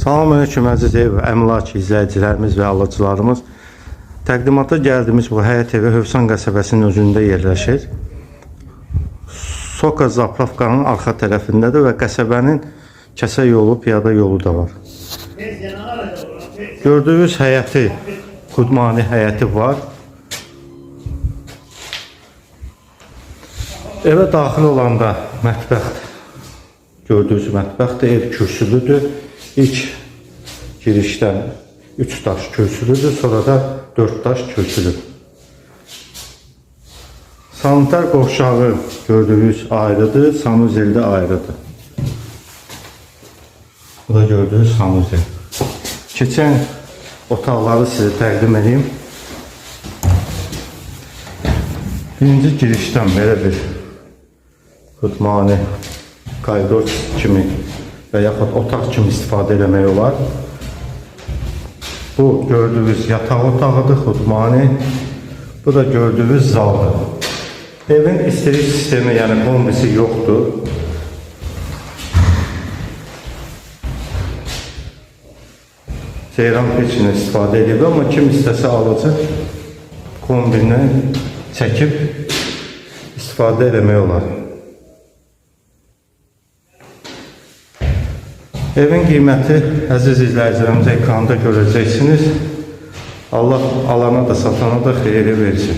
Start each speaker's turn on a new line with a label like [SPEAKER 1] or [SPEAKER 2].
[SPEAKER 1] Salamünaleyküm əziz ev əmlak izləyicilərimiz və alıcılarımız. Təqdimata gəldiyimiz bu həyət evi Hövsan qəsəbəsinin özündə yerləşir. Soka Zapravkanın arxa tərəfindədir və qəsəbənin kəsə yolu, piyada yolu da var. Gördüyünüz həyəti, xudmani həyəti var. Evə daxil olanda mətbəxdir. Gördüyünüz mətbəxdir, ev kürsülüdür. İlk girişdən 3 daş kürsülüdür, sonra da 4 daş kürsülüdür. Sanitar qovşağı gördüyünüz ayrıdır, sanuzel də ayrıdır. Bu da gördüyünüz sanuzel. Keçən otaqları sizə təqdim edeyim. Birinci girişdən belə bir xudmani koridor kimi və yaxud otaq kimi istifadə eləmək olar. Bu gördüyünüz yataq otağıdır, xudmani. Bu da gördüyünüz zaldır. Evin istilik sistemi, yəni kombisi yoxdur. Ceyran peçini istifadə edib, amma kim istəsə alıcı kombini çəkib istifadə eləmək olar. Evin qiyməti əziz izləyicilərimiz ekranda görəcəksiniz. Allah alana da satana da xeyri versin.